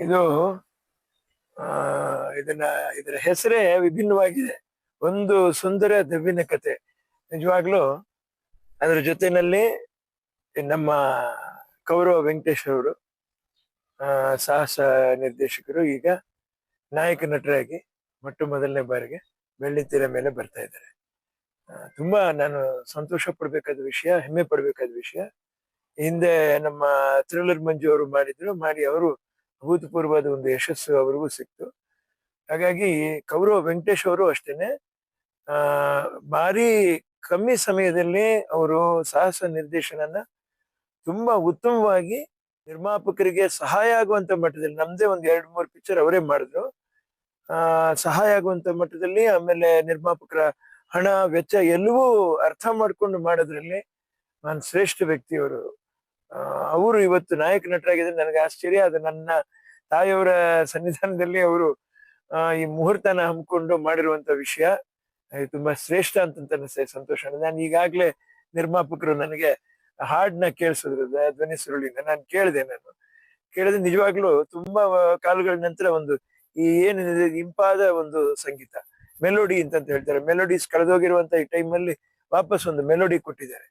ಇದು ಇದರ ಹೆಸರೇ ವಿಭಿನ್ನವಾಗಿದೆ. ಒಂದು ಸುಂದರ ದವ್ವಿನ ಕತೆ. ನಿಜವಾಗ್ಲೂ ಅದರ ಜೊತೆನಲ್ಲಿ ನಮ್ಮ ಕೌರವ ವೆಂಕಟೇಶ್ ಅವರು ಸಾಹಸ ನಿರ್ದೇಶಕರು ಈಗ ನಾಯಕ ನಟರಾಗಿ ಮೊದಲನೇ ಬಾರಿಗೆ ಬೆಳ್ಳಿತೆರೆ ಮೇಲೆ ಬರ್ತಾ ಇದ್ದಾರೆ. ತುಂಬಾ ನಾನು ಸಂತೋಷ ಪಡ್ಬೇಕಾದ ವಿಷಯ, ಹೆಮ್ಮೆ ಪಡ್ಬೇಕಾದ ವಿಷಯ. ಹಿಂದೆ ನಮ್ಮ ಥ್ರಿಲ್ಲರ್ ಮಂಜು ಅವರು ಮಾಡಿ ಅವರು ಅಭೂತಪೂರ್ವವಾದ ಒಂದು ಯಶಸ್ಸು ಅವರಿಗೂ ಸಿಕ್ತು. ಹಾಗಾಗಿ ಕೌರವ ವೆಂಕಟೇಶ್ ಅವರು ಅಷ್ಟೇನೆ ಭಾರಿ ಕಮ್ಮಿ ಸಮಯದಲ್ಲಿ ಅವರು ಸಾಹಸ ನಿರ್ದೇಶನನ ತುಂಬಾ ಉತ್ತಮವಾಗಿ ನಿರ್ಮಾಪಕರಿಗೆ ಸಹಾಯ ಆಗುವಂತ ಮಟ್ಟದಲ್ಲಿ, ನಮ್ದೇ ಒಂದ್ 2-3 ಪಿಕ್ಚರ್ ಅವರೇ ಮಾಡಿದ್ರು, ಸಹಾಯ ಆಗುವಂತ ಮಟ್ಟದಲ್ಲಿ. ಆಮೇಲೆ ನಿರ್ಮಾಪಕರ ಹಣ ವೆಚ್ಚ ಎಲ್ಲವೂ ಅರ್ಥ ಮಾಡ್ಕೊಂಡು ಮಾಡೋದ್ರಲ್ಲಿ ನಾನು ಶ್ರೇಷ್ಠ ವ್ಯಕ್ತಿ ಅವರು. ಅವರು ಇವತ್ತು ನಾಯಕ ನಟರಾಗಿದ್ರೆ ನನಗೆ ಆಶ್ಚರ್ಯ. ಅದು ನನ್ನ ತಾಯಿಯವರ ಸನ್ನಿಧಾನದಲ್ಲಿ ಅವರು ಈ ಮುಹೂರ್ತನ ಹಮ್ಮಿಕೊಂಡು ಮಾಡಿರುವಂತ ವಿಷಯ ತುಂಬಾ ಶ್ರೇಷ್ಠ ಅಂತ ಸಂತೋಷ. ನಾನು ಈಗಾಗ್ಲೇ ನಿರ್ಮಾಪಕರು ನನಗೆ ಹಾಡ್ನ ಕೇಳಿಸಿದ್ರು, ಧ್ವನಿ ಸುರುಳಿನ ನಾನು ಕೇಳಿದೆ ನಿಜವಾಗ್ಲೂ ತುಂಬಾ ಕಾಲಗಳ ನಂತರ ಒಂದು ಈ ಏನಿದೆ ಇಂಪಾದ ಒಂದು ಸಂಗೀತ, ಮೆಲೋಡಿ ಅಂತ ಹೇಳ್ತಾರೆ. ಮೆಲೋಡೀಸ್ ಕಳೆದೋಗಿರುವಂತ ಈ ಟೈಮಲ್ಲಿ ವಾಪಸ್ ಒಂದು ಮೆಲೋಡಿ ಕೊಟ್ಟಿದ್ದಾರೆ.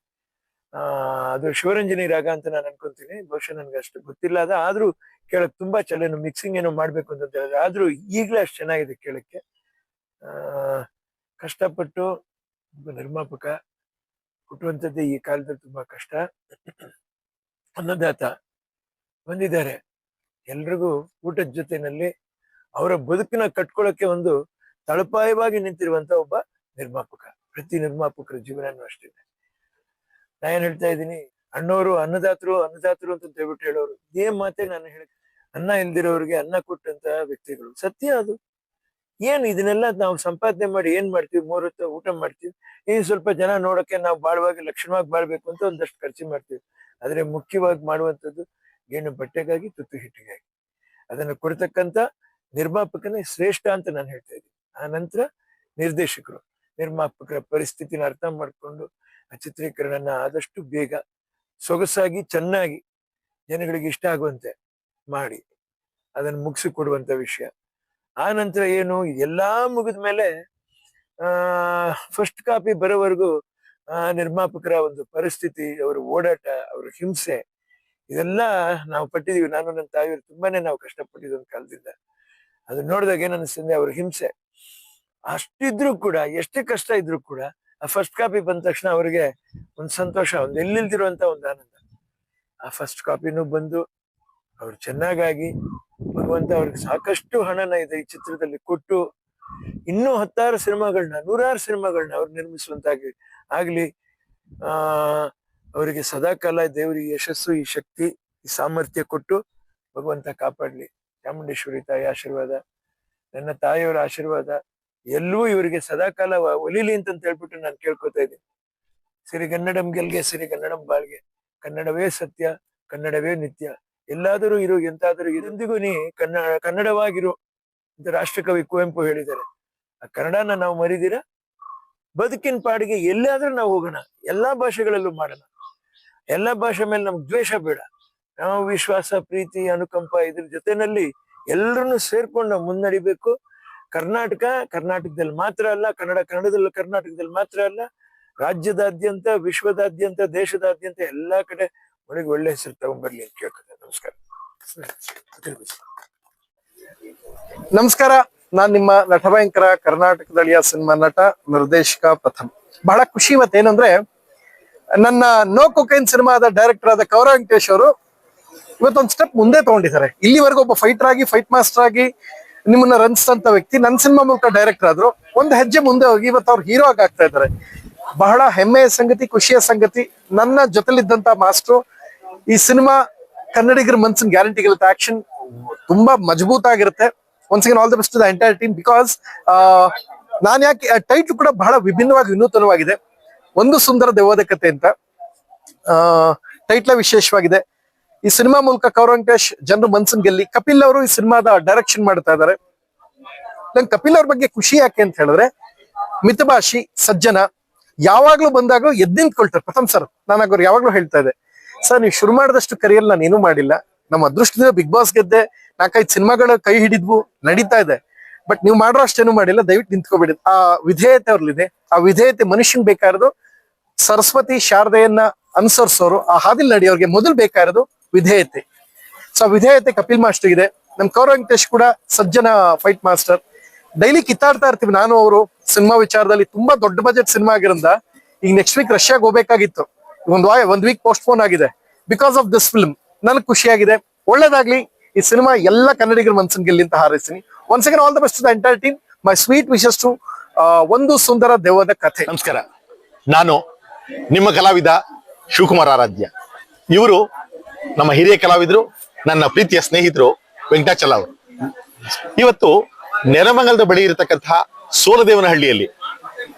ಅದು ಶಿವರಂಜನಿ ರಾಗ ಅಂತ ನಾನು ಅನ್ಕೊಂತೀನಿ. ಬಹುಶಃ ನನ್ಗೆ ಅಷ್ಟು ಗೊತ್ತಿಲ್ಲ ಅದ, ಆದ್ರೂ ಕೇಳಕ್ ತುಂಬಾ ಚೆನ್ನಾಗಿ ಮಿಕ್ಸಿಂಗ್ ಏನೋ ಮಾಡ್ಬೇಕು ಅಂತ ಹೇಳಿದ್ರೆ, ಆದ್ರೂ ಈಗ್ಲೇ ಅಷ್ಟು ಚೆನ್ನಾಗಿದೆ ಕೇಳಕ್ಕೆ. ಕಷ್ಟಪಟ್ಟು ನಿರ್ಮಾಪಕ ಹುಟ್ಟುವಂಥದ್ದೇ ಈ ಕಾಲದಲ್ಲಿ ತುಂಬಾ ಕಷ್ಟ. ಅನ್ನದಾತ ಬಂದಿದ್ದಾರೆ, ಎಲ್ರಿಗೂ ಊಟದ ಜೊತೆನಲ್ಲಿ ಅವರ ಬದುಕನ್ನ ಕಟ್ಕೊಳ್ಳೋಕೆ ಒಂದು ತಳಪಾಯವಾಗಿ ನಿಂತಿರುವಂತ ಒಬ್ಬ ನಿರ್ಮಾಪಕ. ಪ್ರತಿ ನಿರ್ಮಾಪಕರ ಜೀವನನೂ ಅಷ್ಟೇ. ನಾ ಏನ್ ಹೇಳ್ತಾ ಇದ್ದೀನಿ, ಅಣ್ಣವರು ಅನ್ನದಾತರು ಅಂತ ಹೇಳ್ಬಿಟ್ಟು ಹೇಳೋರು ಇದೇ ಮಾತೆ ನಾನು ಹೇಳ. ಅನ್ನ ಇಲ್ದಿರೋರಿಗೆ ಅನ್ನ ಕೊಟ್ಟಂತ ವ್ಯಕ್ತಿಗಳು, ಸತ್ಯ ಅದು. ಏನ್ ಇದನ್ನೆಲ್ಲ ನಾವು ಸಂಪಾದನೆ ಮಾಡಿ ಏನ್ ಮಾಡ್ತೀವಿ, 3 ಹೊತ್ತು ಊಟ ಮಾಡ್ತೀವಿ, ಇನ್ನು ಸ್ವಲ್ಪ ಜನ ನೋಡಕ್ಕೆ ನಾವು ಬಾಳುವಾಗಿ ಲಕ್ಷಣವಾಗಿ ಬಾಳ್ಬೇಕು ಅಂತ ಒಂದಷ್ಟು ಖರ್ಚು ಮಾಡ್ತೀವಿ. ಆದ್ರೆ ಮುಖ್ಯವಾಗಿ ಮಾಡುವಂಥದ್ದು ಗೇಣು ಬಟ್ಟೆಗಾಗಿ, ತುತ್ತು ಹಿಟ್ಟಿಗಾಗಿ. ಅದನ್ನು ಕೊಡ್ತಕ್ಕಂತ ನಿರ್ಮಾಪಕನೇ ಶ್ರೇಷ್ಠ ಅಂತ ನಾನು ಹೇಳ್ತಾ ಇದ್ದೀನಿ. ಆ ನಂತರ ನಿರ್ದೇಶಕರು, ನಿರ್ಮಾಪಕರ ಪರಿಸ್ಥಿತಿನ ಅರ್ಥ ಮಾಡ್ಕೊಂಡು ಆ ಚಿತ್ರೀಕರಣನ ಆದಷ್ಟು ಬೇಗ ಸೊಗಸಾಗಿ ಚೆನ್ನಾಗಿ ಜನಗಳಿಗೆ ಇಷ್ಟ ಆಗುವಂತೆ ಮಾಡಿ ಅದನ್ನು ಮುಗಿಸಿ ಕೊಡುವಂತ ವಿಷಯ. ಆ ನಂತರ ಏನು, ಎಲ್ಲಾ ಮುಗಿದ ಮೇಲೆ ಫಸ್ಟ್ ಕಾಪಿ ಬರೋವರೆಗೂ ನಿರ್ಮಾಪಕರ ಒಂದು ಪರಿಸ್ಥಿತಿ, ಅವರ ಓಡಾಟ, ಅವರ ಹಿಂಸೆ, ಇದೆಲ್ಲ ನಾವು ಪಟ್ಟಿದೀವಿ. ನಾನು ನನ್ನ ತಾಯಿಯವರು ತುಂಬಾನೇ ನಾವು ಕಷ್ಟಪಟ್ಟಿದ್ದ ಒಂದು ಕಾಲದಿಂದ. ಅದು ನೋಡಿದಾಗ ಏನ್ ಅನಿಸ್ತದೆ, ಅವ್ರ ಹಿಂಸೆ ಅಷ್ಟಿದ್ರು ಕೂಡ, ಎಷ್ಟೇ ಕಷ್ಟ ಇದ್ರು ಕೂಡ ಆ ಫಸ್ಟ್ ಕಾಪಿ ಬಂದ ತಕ್ಷಣ ಅವ್ರಿಗೆ ಒಂದು ಸಂತೋಷ, ಒಂದು ಎಲ್ಲಿಲ್ದಿರುವಂತ ಒಂದು ಆನಂದ. ಆ ಫಸ್ಟ್ ಕಾಪಿನೂ ಬಂದು ಅವ್ರು ಚೆನ್ನಾಗಾಗಿ ಭಗವಂತ ಅವ್ರಿಗೆ ಸಾಕಷ್ಟು ಹಣನ ಇದೆ ಈ ಚಿತ್ರದಲ್ಲಿ ಕೊಟ್ಟು ಇನ್ನೂ 10 ಸಿನಿಮಾಗಳನ್ನ, 100 ಸಿನಿಮಾಗಳನ್ನ ಅವ್ರು ನಿರ್ಮಿಸುವಂತಾಗಿ ಆಗ್ಲಿ. ಅವರಿಗೆ ಸದಾಕಾಲ ದೇವರಿಗೆ ಯಶಸ್ಸು, ಈ ಶಕ್ತಿ, ಈ ಸಾಮರ್ಥ್ಯ ಕೊಟ್ಟು ಭಗವಂತ ಕಾಪಾಡ್ಲಿ. ಚಾಮುಂಡೇಶ್ವರಿ ತಾಯಿ ಆಶೀರ್ವಾದ, ನನ್ನ ತಾಯಿಯವರ ಆಶೀರ್ವಾದ ಎಲ್ಲವೂ ಇವರಿಗೆ ಸದಾಕಾಲ ಒಲಿಲಿ ಅಂತ ಹೇಳ್ಬಿಟ್ಟು ನಾನು ಕೇಳ್ಕೊತಾ ಇದ್ದೀನಿ. ಸಿರಿಗನ್ನಡಂ ಗೆಲ್ಗೆ, ಸಿರಿಗನ್ನಡಂ ಬಾಳ್ಗೆ, ಕನ್ನಡವೇ ಸತ್ಯ, ಕನ್ನಡವೇ ನಿತ್ಯ, ಎಲ್ಲಾದರೂ ಇರು ಎಂತಾದರೂ ಇದೊಂದಿಗೂ ನೀ ಕನ್ನಡವಾಗಿರು ಅಂತ ರಾಷ್ಟ್ರಕವಿ ಕುವೆಂಪು ಹೇಳಿದ್ದಾರೆ. ಆ ಕನ್ನಡನ ನಾವು ಮರಿದಿರ ಬದುಕಿನ ಪಾಡಿಗೆ ಎಲ್ಲಾದ್ರೂ ನಾವು ಹೋಗೋಣ, ಎಲ್ಲಾ ಭಾಷೆಗಳಲ್ಲೂ ಮಾಡೋಣ. ಎಲ್ಲಾ ಭಾಷೆ ಮೇಲೆ ನಮ್ಗೆ ದ್ವೇಷ ಬೇಡ, ನಾವು ವಿಶ್ವಾಸ, ಪ್ರೀತಿ, ಅನುಕಂಪ ಇದ್ರ ಜೊತೆನಲ್ಲಿ ಎಲ್ಲರನ್ನು ಸೇರ್ಕೊಂಡು ನಾವು ಮುನ್ನಡಿಬೇಕು. ಕರ್ನಾಟಕದಲ್ಲಿ ಮಾತ್ರ ಅಲ್ಲ, ಕರ್ನಾಟಕದಲ್ಲಿ ಮಾತ್ರ ಅಲ್ಲ, ರಾಜ್ಯದಾದ್ಯಂತ, ವಿಶ್ವದಾದ್ಯಂತ, ದೇಶದಾದ್ಯಂತ ಎಲ್ಲಾ ಕಡೆ ಒಳ್ಳೆ ಹೆಸರು ತಗೊಂಡ್ಬರ್ಲಿ ಅಂತ ಕೇಳ್ಕೊತಾರೆ. ನಮಸ್ಕಾರ. ನಾನ್ ನಿಮ್ಮ ನಟಭಯಂಕರ ಕರ್ನಾಟಕದಳಿಯ ಸಿನಿಮಾ ನಟ, ನಿರ್ದೇಶಕ ಪ್ರಥಮ್. ಬಹಳ ಖುಷಿ ಇವತ್ತೇನಂದ್ರೆ, ನನ್ನ ನೋ ಕೊಕೈನ್ ಸಿನಿಮಾದ ಡೈರೆಕ್ಟರ್ ಆದ ಕೌರವ ವೆಂಕಟೇಶ್ ಅವರು ಇವತ್ತೊಂದು ಸ್ಟೆಪ್ ಮುಂದೆ ತಗೊಂಡಿದ್ದಾರೆ. ಇಲ್ಲಿವರೆಗೂ ಒಬ್ಬ ಫೈಟರ್ ಆಗಿ, ಫೈಟ್ ಮಾಸ್ಟರ್ ಆಗಿ ನಿಮ್ಮನ್ನ ರಂಜಿಸಿದಂತ ವ್ಯಕ್ತಿ ನನ್ನ ಸಿನಿಮಾ ಮೂಲಕ ಡೈರೆಕ್ಟರ್ ಆದ್ರು. ಒಂದು ಹೆಜ್ಜೆ ಮುಂದೆ ಹೋಗಿ ಇವತ್ತು ಅವ್ರು ಹೀರೋ ಆಗಿ ಆಗ್ತಾ ಇದ್ದಾರೆ. ಬಹಳ ಹೆಮ್ಮೆಯ ಸಂಗತಿ, ಖುಷಿಯ ಸಂಗತಿ. ನನ್ನ ಜೊತೆಲಿದ್ದಂತ ಮಾಸ್ಟ್ರು, ಈ ಸಿನಿಮಾ ಕನ್ನಡಿಗರ ಮನ್ಸಿನ ಗ್ಯಾರಂಟಿ ಗೆಲ್ಲುತ್ತೆ. ಆಕ್ಷನ್ ತುಂಬಾ ಮಜಬೂತ್ ಆಗಿರುತ್ತೆ. Once again all the best to the entire team. Because ನಾನು ಯಾಕೆ ಟೈಟ್ಲ್ ಕೂಡ ಬಹಳ ವಿಭಿನ್ನವಾಗಿ, ವಿನೂತನವಾಗಿದೆ. ಒಂದು ಸುಂದರ ದೆವ್ವದ ಕತೆ ಅಂತ ಟೈಟ್ಲ ವಿಶೇಷವಾಗಿದೆ. ಈ ಸಿನಿಮಾ ಮೂಲಕ ಕೌರವ ವೆಂಕಟೇಶ್ ಜನರು ಮನ್ಸನ್ ಗೆಲ್ಲಿ. ಕಪಿಲ್ ಅವರು ಈ ಸಿನಿಮಾದ ಡೈರೆಕ್ಷನ್ ಮಾಡ್ತಾ ಇದ್ದಾರೆ. ನಂಗೆ ಕಪಿಲ್ ಅವ್ರ ಬಗ್ಗೆ ಖುಷಿ ಯಾಕೆ ಅಂತ ಹೇಳಿದ್ರೆ, ಮಿತಭಾಷಿ, ಸಜ್ಜನ, ಯಾವಾಗ್ಲೂ ಬಂದಾಗ್ಲೂ ಎದ್ದು ನಿಂತ್ಕೊಳ್ತಾರೆ. ಪ್ರಥಮ್ ಸರ್, ನಾನು ಅವ್ರು ಯಾವಾಗ್ಲೂ ಹೇಳ್ತಾ ಇದ್ದೆ, ಸರ್ ನೀವು ಶುರು ಮಾಡಿದಷ್ಟು ಕರಿಯರ್ ನಾನು ಏನೂ ಮಾಡಿಲ್ಲ, ನಮ್ಮ ಅದೃಷ್ಟದಿಂದ ಬಿಗ್ ಬಾಸ್ ಗೆದ್ದೆ, 4-5 ಸಿನಿಮಾಗಳು ಕೈ ಹಿಡಿದ್ವು, ನಡೀತಾ ಇದೆ. ಬಟ್ ನೀವು ಮಾಡೋ ಅಷ್ಟೇನು ಮಾಡಿಲ್ಲ, ದಯವಿಟ್ಟು ನಿಂತ್ಕೊಬೇಡಿ. ಆ ವಿಧೇಯತೆ ಅವ್ರಲ್ಲಿದೆ. ಆ ವಿಧೇಯತೆ ಮನುಷ್ಯನ್ ಬೇಕಾಗಿರೋದು ಸರಸ್ವತಿ ಶಾರದೆಯನ್ನ ಅನುಸರಿಸೋರು, ಆ ಹಾದಿಲ್ ನಡೆಯೋರ್ಗೆ ಮೊದಲು ಬೇಕಾಗಿರೋದು ವಿಧೇಯತೆ. ಸೊ ವಿಧೇಯತೆ ಕಪಿಲ್ ಮಾಸ್ಟರ್ ಇದೆ. ನಮ್ ಕೌರವ್ ವೆಂಕಟೇಶ್ ಕೂಡ ಸಜ್ಜನ ಫೈಟ್ ಮಾಸ್ಟರ್. ಡೈಲಿ ಕಿತ್ತಾಡ್ತಾ ಇರ್ತೀವಿ ನಾನು ಅವರು ಸಿನಿಮಾ ವಿಚಾರದಲ್ಲಿ. ತುಂಬಾ ದೊಡ್ಡ ಬಜೆಟ್ ಸಿನಿಮಾ ಆಗಿರೋದ್ರಿಂದ ಈಗ ನೆಕ್ಸ್ಟ್ ವೀಕ್ ರಷ್ಯಾಗ ಹೋಗ್ಬೇಕಾಗಿತ್ತು, ಒಂದ್ ವೀಕ್ ಪೋಸ್ಟ್ ಪೋನ್ ಆಗಿದೆ ಬಿಕಾಸ್ ಆಫ್ ದಿಸ್ ಫಿಲ್ಮ್. ನನಗೆ ಖುಷಿಯಾಗಿದೆ, ಒಳ್ಳೇದಾಗ್ಲಿ. ಈ ಸಿನಿಮಾ ಎಲ್ಲ ಕನ್ನಡಿಗರ ಮನ್ಸನ್ ಗೆಲ್ಲಿ ಅಂತ ಹಾರೈಸ್ತೀನಿ. Once again all the best to the entire team. My sweet wishes to ಒಂದು ಸುಂದರ ದೆವ್ವದ ಕಥೆ. ನಮಸ್ಕಾರ, ನಾನು ನಿಮ್ಮ ಕಲಾವಿದ ಶಿವಕುಮಾರ್ ಆರಾಧ್ಯ. ಇವರು ನಮ್ಮ ಹಿರಿಯ ಕಲಾವಿದರು, ನನ್ನ ಪ್ರೀತಿಯ ಸ್ನೇಹಿತರು ವೆಂಕಟಾಚಲ ಅವರು. ಇವತ್ತು ನೆರಮಂಗಲದ ಬಳಿ ಇರತಕ್ಕಂತಹ ಸೋಲದೇವನಹಳ್ಳಿಯಲ್ಲಿ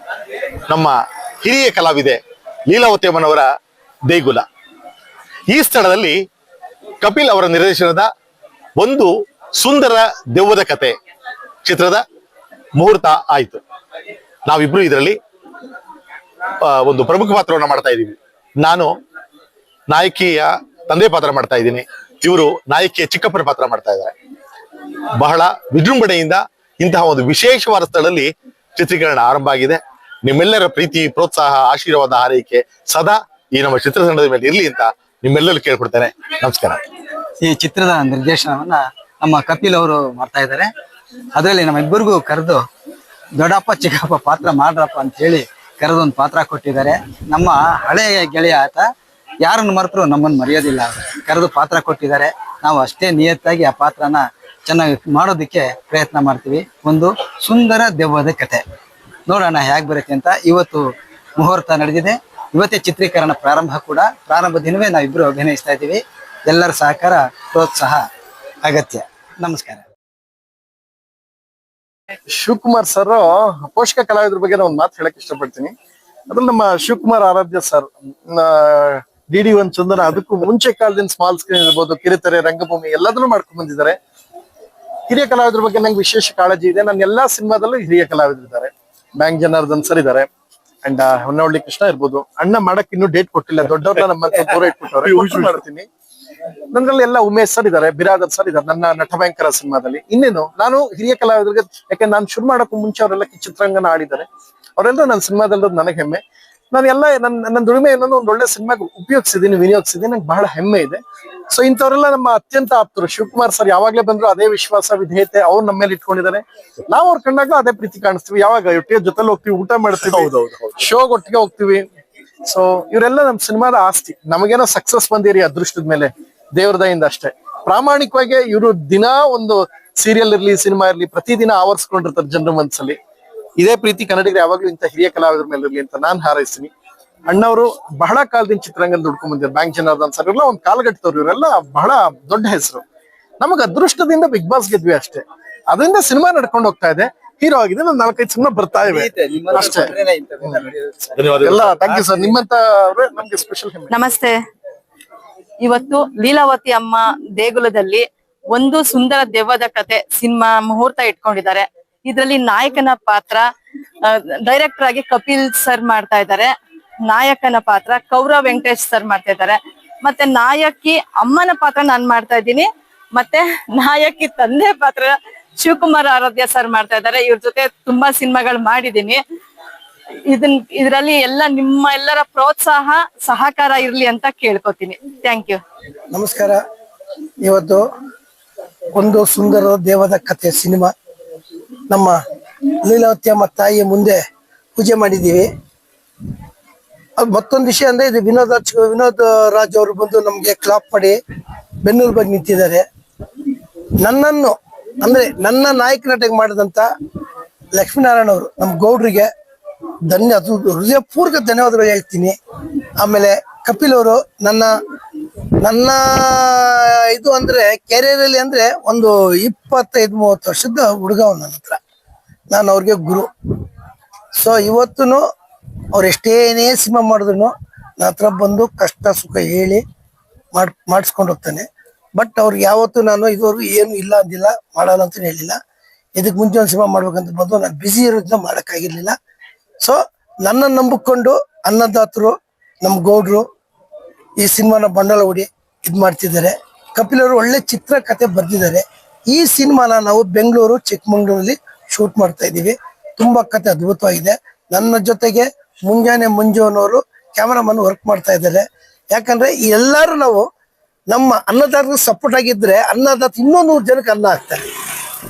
ನಮ್ಮ ಹಿರಿಯ ಕಲಾವಿದೆ ಲೀಲಾವತಿ ಅಮ್ಮನವರ ದೇಗುಲ. ಈ ಸ್ಥಳದಲ್ಲಿ ಕಪಿಲ್ ಅವರ ನಿರ್ದೇಶನದ ಒಂದು ಸುಂದರ ದೆವ್ವದ ಕತೆ ಚಿತ್ರದ ಮುಹೂರ್ತ ಆಯಿತು. ನಾವಿಬ್ರು ಇದರಲ್ಲಿ ಒಂದು ಪ್ರಮುಖ ಪಾತ್ರವನ್ನು ಮಾಡ್ತಾ ಇದ್ದೀವಿ. ನಾನು ನಾಯಕಿಯ ತಂದೆ ಪಾತ್ರ ಮಾಡ್ತಾ ಇದ್ದೀನಿ, ಇವರು ನಾಯಕಿಯ ಚಿಕ್ಕಪ್ಪನ ಪಾತ್ರ ಮಾಡ್ತಾ ಇದ್ದಾರೆ. ಬಹಳ ವಿಜೃಂಭಣೆಯಿಂದ ಇಂತಹ ಒಂದು ವಿಶೇಷವಾದ ಸ್ಥಳದಲ್ಲಿ ಚಿತ್ರೀಕರಣ ಆರಂಭ ಆಗಿದೆ. ನಿಮ್ಮೆಲ್ಲರ ಪ್ರೀತಿ, ಪ್ರೋತ್ಸಾಹ, ಆಶೀರ್ವಾದ, ಹಾರೈಕೆ ಸದಾ ಈ ನಮ್ಮ ಚಿತ್ರತಂಡದ ಮೇಲೆ ಇರ್ಲಿ ಅಂತ ನಿಮ್ಮೆಲ್ಲರೂ ಕೇಳ್ಕೊಡ್ತೇನೆ. ನಮಸ್ಕಾರ. ಈ ಚಿತ್ರದ ನಿರ್ದೇಶನವನ್ನ ನಮ್ಮ ಕಪಿಲ್ ಅವರು ಮಾಡ್ತಾ ಇದ್ದಾರೆ. ಅದರಲ್ಲಿ ನಮ್ಮ ಇಬ್ಬರಿಗೂ ಕರೆದು ದೊಡ್ಡಪ್ಪ ಚಿಕ್ಕಪ್ಪ ಪಾತ್ರ ಮಾಡ್ರಪ್ಪ ಅಂತ ಹೇಳಿ ಕರೆದು ಒಂದು ಪಾತ್ರ ಕೊಟ್ಟಿದ್ದಾರೆ. ನಮ್ಮ ಹಳೆಯ ಗೆಳೆಯ ಆತ, ಯಾರನ್ನು ಮರೆತರು ನಮ್ಮನ್ನು ಮರೆಯೋದಿಲ್ಲ. ಕರೆದು ಪಾತ್ರ ಕೊಟ್ಟಿದ್ದಾರೆ. ನಾವು ಅಷ್ಟೇ ನಿಯತ್ತಾಗಿ ಆ ಪಾತ್ರನ ಚೆನ್ನಾಗಿ ಮಾಡೋದಕ್ಕೆ ಪ್ರಯತ್ನ ಮಾಡ್ತೀವಿ. ಒಂದು ಸುಂದರ ದೆವ್ವದ ಕತೆ ನೋಡೋಣ ಹೇಗೆ ಬರುತ್ತೆ ಅಂತ. ಇವತ್ತು ಮುಹೂರ್ತ ನಡೆದಿದೆ, ಇವತ್ತೇ ಚಿತ್ರೀಕರಣ ಪ್ರಾರಂಭ ದಿನವೇ ನಾವಿಬ್ಬರು ಅಭಿನಯಿಸ್ತಾ ಇದ್ದೀವಿ. ಎಲ್ಲರ ಸಹಕಾರ, ಪ್ರೋತ್ಸಾಹ ಅಗತ್ಯ. ನಮಸ್ಕಾರ. ಶಿವಕುಮಾರ್ ಸರ್ ಪೋಷಕ ಕಲಾವಿದ್ರ ಬಗ್ಗೆ ನಾನು ಒಂದು ಮಾತು ಹೇಳಕ್ ಇಷ್ಟಪಡ್ತೀನಿ. ಅದ್ರಲ್ಲಿ ನಮ್ಮ ಶಿವಕುಮಾರ್ ಆರಾಧ್ಯ ಸರ್ DD1 ಚಂದನ, ಅದಕ್ಕೂ ಮುಂಚೆ ಕಾಲದಿಂದ ಸ್ಮಾಲ್ ಸ್ಕ್ರೀನ್ ಇರ್ಬೋದು, ಕಿರುತೆರೆ, ರಂಗಭೂಮಿ ಎಲ್ಲದನ್ನೂ ಮಾಡ್ಕೊಂಡ್ ಬಂದಿದ್ದಾರೆ. ಹಿರಿಯ ಕಲಾವಿದ್ರ ಬಗ್ಗೆ ನಂಗೆ ವಿಶೇಷ ಕಾಳಜಿ ಇದೆ. ನನ್ನ ಎಲ್ಲಾ ಸಿನಿಮಾದಲ್ಲೂ ಹಿರಿಯ ಕಲಾವಿದ್ರು ಇದ್ದಾರೆ. ಬ್ಯಾಂಕ್ ಜನಾರ್ದನ್ ಸರ್ ಇದ್ದಾರೆ, ಅಂಡ್ ಹೊನ್ನವಳ್ಳಿ ಕೃಷ್ಣ ಇರ್ಬೋದು. ಅಣ್ಣ ಮಾಡಕ್ ಇನ್ನೂ ಡೇಟ್ ಕೊಟ್ಟಿಲ್ಲ, ದೊಡ್ಡವ್ರನ್ನ ನಮ್ಮ ದೂರ ಇಟ್ಬಿಟ್ಟವ್ರೆ, ಮಾಡ್ತೀನಿ. ನನ್ನಲ್ಲಿ ಎಲ್ಲ ಉಮೇಶ್ ಸರ್ ಇದ್ದಾರೆ, ಬಿರಾದರ್ ಸರ್ ಇದ್ದಾರೆ ನನ್ನ ನಟಭಯಂಕರ ಸಿನಿಮಾದಲ್ಲಿ. ಇನ್ನೇನು ನಾನು ಹಿರಿಯ ಕಲಾವಿದರಿಗೆ, ಯಾಕಂದ್ರೆ ನಾನು ಶುರು ಮಾಡಕ್ಕೂ ಮುಂಚೆ ಅವರೆಲ್ಲ ಚಿತ್ರಾಂಗನ ಆಡಿದ್ದಾರೆ. ಅವರೆಲ್ಲರೂ ನನ್ನ ಸಿನಿಮಾದಲ್ಲಿ ನನಗೆ ಹೆಮ್ಮೆ. ನಾನು ಎಲ್ಲ ನನ್ನ ದುಡಿಮೆ ಏನೋ ಒಂದು ಒಳ್ಳೆ ಸಿನಿಮಾಗೆ ವಿನಿಯೋಗಿಸಿದ್ದೀನಿ. ನಂಗೆ ಬಹಳ ಹೆಮ್ಮೆ ಇದೆ. ಸೊ ಇಂಥವ್ರೆಲ್ಲ ನಮ್ಮ ಅತ್ಯಂತ ಆಪ್ತರು. ಶಿವಕುಮಾರ್ ಸರ್ ಯಾವಾಗ್ಲೇ ಬಂದ್ರು ಅದೇ ವಿಶ್ವಾಸ, ವಿಧೇಯತೆ ಅವ್ರು ನಮ್ಮ ಮೇಲೆ ಇಟ್ಕೊಂಡಿದ್ದಾರೆ. ನಾವು ಅವ್ರ ಕಂಡಾಗ ಅದೇ ಪ್ರೀತಿ ಕಾಣಿಸ್ತೀವಿ. ಯಾವಾಗ ಒಟ್ಟಿಗೆ ಜೊತೆಲಿ ಹೋಗ್ತೀವಿ, ಊಟ ಮಾಡ್ತೀವಿ, ಶೋಗ್ ಒಟ್ಟಿಗೆ ಹೋಗ್ತೀವಿ. ಸೊ ಇವರೆಲ್ಲ ನಮ್ ಸಿನಿಮಾದ ಆಸ್ತಿ. ನಮಗೇನೋ ಸಕ್ಸಸ್ ಬಂದಿರಿ ಅದೃಷ್ಟದ ಮೇಲೆ, ದೇವ್ರ ದಯಿಂದ ಅಷ್ಟೇ. ಪ್ರಾಮಾಣಿಕವಾಗಿ ಇವರು ದಿನಾ ಒಂದು ಸೀರಿಯಲ್ ಇರ್ಲಿ, ಸಿನಿಮಾ ಇರ್ಲಿ, ಪ್ರತಿದಿನ ಆವರಿಸ್ಕೊಂಡಿರ್ತಾರೆ ಜನರ ಮನಸ್ಸಲ್ಲಿ. ಇದೇ ಪ್ರೀತಿ ಕನ್ನಡಿಗರು ಯಾವಾಗ್ಲೂ ಇಂಥ ಹಿರಿಯ ಕಲಾವಿದರ ಮೇಲೆ ಇರ್ಲಿ ಅಂತ ನಾನು ಹಾರೈಸ್ತೀನಿ. ಅಣ್ಣವರು ಬಹಳ ಕಾಲದಿಂದ ಚಿತ್ರರಂಗದ ದುಡ್ಕೊಂಡ್ ಬಂದಿದ್ದಾರೆ. ಬ್ಯಾಂಕ್ ಜನಾರ್ದನ್ ಸರ್ ಎಲ್ಲ ಒಂದು ಕಾಲಘಟ್ಟದವ್ರು, ಇವರೆಲ್ಲ ಬಹಳ ದೊಡ್ಡ ಹೆಸರು. ನಮಗ್ ಅದೃಷ್ಟದಿಂದ ಬಿಗ್ ಬಾಸ್ ಗೆದ್ವಿ ಅಷ್ಟೇ. ಅದರಿಂದ ಸಿನಿಮಾ ನಡ್ಕೊಂಡು ಹೋಗ್ತಾ ಇದೆ. ಹೀರೋ ಆಗಿದೆ, ನಾನು 4-5 ಸಿನಿಮಾ ಬರ್ತಾ ಇವೆ ಅಷ್ಟೇ. ಎಲ್ಲ ಥ್ಯಾಂಕ್ ಯು ಸರ್. ನಿಮ್ಮಂತ ನಮ್ಗೆ ಸ್ಪೆಷಲ್. ನಮಸ್ತೆ. ಇವತ್ತು ಲೀಲಾವತಿ ಅಮ್ಮ ದೇಗುಲದಲ್ಲಿ ಒಂದು ಸುಂದರ ದೆವ್ವದ ಕತೆ ಸಿನಿಮಾ ಮುಹೂರ್ತ ಇಟ್ಕೊಂಡಿದ್ದಾರೆ. ಇದರಲ್ಲಿ ನಾಯಕನ ಪಾತ್ರ ಡೈರೆಕ್ಟರ್ ಆಗಿ ಕಪಿಲ್ ಸರ್ ಮಾಡ್ತಾ ಇದ್ದಾರೆ. ನಾಯಕನ ಪಾತ್ರ ಕೌರವ್ ವೆಂಕಟೇಶ್ ಸರ್ ಮಾಡ್ತಾ ಇದ್ದಾರೆ. ಮತ್ತೆ ನಾಯಕಿ ಅಮ್ಮನ ಪಾತ್ರ ನಾನ್ ಮಾಡ್ತಾ ಇದ್ದೀನಿ. ಮತ್ತೆ ನಾಯಕಿ ತಂದೆ ಪಾತ್ರ ಶಿವಕುಮಾರ್ ಆರಾಧ್ಯ ಸರ್ ಮಾಡ್ತಾ ಇದ್ದಾರೆ. ಇವ್ರ ಜೊತೆ ತುಂಬಾ ಸಿನಿಮಾಗಳು ಮಾಡಿದೀನಿ. ಇದರಲ್ಲಿ ಎಲ್ಲ ನಿಮ್ಮ ಎಲ್ಲರ ಪ್ರೋತ್ಸಾಹ, ಸಹಕಾರ ಇರ್ಲಿ ಅಂತ ಕೇಳ್ಕೊತೀನಿ. Thank you. ನಮಸ್ಕಾರ. ಇವತ್ತು ಒಂದು ಸುಂದರ ದೇವದ ಕಥೆ ಸಿನಿಮಾ ನಮ್ಮ ಲೀಲಾವತಿ ಅಮ್ಮ ತಾಯಿಯ ಮುಂದೆ ಪೂಜೆ ಮಾಡಿದ್ದೀವಿ. ಮತ್ತೊಂದು ವಿಷಯ ಅಂದ್ರೆ, ಇದು ವಿನೋದ್ ರಾಜ್ ಅವರು ಬಂದು ನಮ್ಗೆ ಕ್ಲಾಪ್ ಮಾಡಿ ಬೆನ್ನೆಲುಬಾಗಿ ನಿಂತಿದ್ದಾರೆ. ನನ್ನನ್ನು ಅಂದ್ರೆ ನನ್ನ ನಾಯಕ ನಟಿಗೆ ಮಾಡಿದಂತ ಲಕ್ಷ್ಮೀನಾರಾಯಣ ಅವರು, ನಮ್ಮ ಗೌಡ್ರಿಗೆ ಹೃದಯಪೂರ್ವಕ ಧನ್ಯವಾದಗಳು ಹೇಳ್ತೀನಿ. ಆಮೇಲೆ ಕಪಿಲ್ ಅವರು ನನ್ನ ಇದು ಅಂದ್ರೆ ಕೆರಿಯರ್ ಅಲ್ಲಿ ಅಂದ್ರೆ ಒಂದು 25-30 ವರ್ಷದ ಹುಡುಗ ನನ್ನ ಹತ್ರ. ನಾನು ಅವ್ರಿಗೆ ಗುರು. ಸೊ ಇವತ್ತುನು ಅವ್ರು ಎಷ್ಟೇನೇ ಸಿನಿಮಾ ಮಾಡಿದ್ರು ನನ್ನ ಹತ್ರ ಬಂದು ಕಷ್ಟ ಸುಖ ಹೇಳಿ ಮಾಡಿಸ್ಕೊಂಡು ಹೋಗ್ತಾನೆ. ಬಟ್ ಅವ್ರಿಗೆ ಯಾವತ್ತು ನಾನು ಇದುವರೆಗೂ ಏನು ಇಲ್ಲ ಅಂದಿಲ್ಲ, ಮಾಡಲ್ಲ ಅಂತ ಹೇಳಿಲ್ಲ. ಇದಕ್ಕೆ ಮುಂಚೆ ಒಂದು ಸಿನಿಮಾ ಮಾಡ್ಬೇಕಂತ ಬಂದು ನಾನು ಬ್ಯುಸಿ ಇರೋದ್ರಿಂದ ಮಾಡೋಕ್ಕಾಗಿರ್ಲಿಲ್ಲ. ಸೊ ನನ್ನ ನಂಬಿಕೊಂಡು ಅನ್ನದಾತರು, ನಮ್ಮ ಗೌಡ್ರು ಈ ಸಿನಿಮಾನ ಬಂಡವಾಳ ಹೂಡಿ ಮಾಡ್ತಿದ್ದಾರೆ. ಕಪಿಲ್ ಅವರು ಒಳ್ಳೆ ಚಿತ್ರ ಕಥೆ ಬರ್ದಿದ್ದಾರೆ. ಈ ಸಿನಿಮಾನ ನಾವು ಬೆಂಗಳೂರು ಚಿಕ್ಕಮಂಗ್ಳೂರಲ್ಲಿ ಶೂಟ್ ಮಾಡ್ತಾ ಇದೀವಿ. ತುಂಬಾ ಕತೆ ಅದ್ಭುತವಾಗಿದೆ. ನನ್ನ ಜೊತೆಗೆ ಮುಂಜಾನೆ ಮಂಜು ಅನ್ನೋರು ಕ್ಯಾಮರಾಮನ್ ವರ್ಕ್ ಮಾಡ್ತಾ ಇದ್ದಾರೆ. ಯಾಕಂದ್ರೆ ಎಲ್ಲರೂ ನಾವು ನಮ್ಮ ಅನ್ನದಾತರಿಗೆ ಸಪೋರ್ಟ್ ಆಗಿದ್ರೆ ಅನ್ನದಾತ ಇನ್ನೂ 100 ಜನಕ್ಕೆ ಅನ್ನ ಹಾಕ್ತಾರೆ.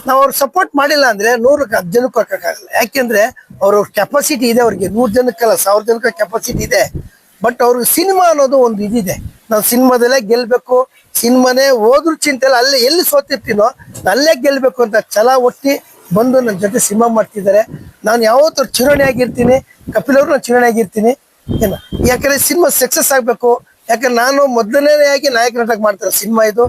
ನಾವು ಅವ್ರಿಗೆ ಸಪೋರ್ಟ್ ಮಾಡಿಲ್ಲ ಅಂದ್ರೆ 100ಕ್ಕೆ 10 ಜನಕ್ಕೆ ಹಾಕಕ್ಕಾಗಲ್ಲ. ಯಾಕೆಂದ್ರೆ ಅವ್ರ ಕೆಪಾಸಿಟಿ ಇದೆ, ಅವ್ರಿಗೆ 100 ಜನಕ್ಕಲ್ಲ 1000 ಜನಕ್ಕೆ ಕೆಪಾಸಿಟಿ ಇದೆ. ಬಟ್ ಅವ್ರಿಗೆ ಸಿನಿಮಾ ಅನ್ನೋದು ಒಂದು ಇದಿದೆ. ನಾವು ಸಿನಿಮಾದಲ್ಲೇ ಗೆಲ್ಬೇಕು, ಸಿನಿಮಾನೇ ಹೋದ್ರು ಚಿಂತೆ ಇಲ್ಲ, ಅಲ್ಲೇ ಎಲ್ಲಿ ಸೋತಿರ್ತೀನೋ ಅಲ್ಲೇ ಗೆಲ್ಬೇಕು ಅಂತ ಛಲ ಒಟ್ಟಿ ಬಂದು ನನ್ನ ಜೊತೆ ಸಿನಿಮಾ ಮಾಡ್ತಿದ್ದಾರೆ. ನಾನು ಯಾವತ್ತೂ ಚಿರಣಿ ಆಗಿರ್ತೀನಿ, ಕಪಿಲ್ ಅವರು ನಾನು ಚಿರಣಿ ಆಗಿರ್ತೀನಿ. ಏನು ಯಾಕಂದ್ರೆ ಸಿನಿಮಾ ಸಕ್ಸಸ್ ಆಗ್ಬೇಕು. ಯಾಕಂದ್ರೆ ನಾನು ಮೊದಲನೇದಾಗಿ ನಾಯಕ ನಟಕ್ಕೆ ಮಾಡ್ತಾರೆ ಸಿನಿಮಾ ಇದು.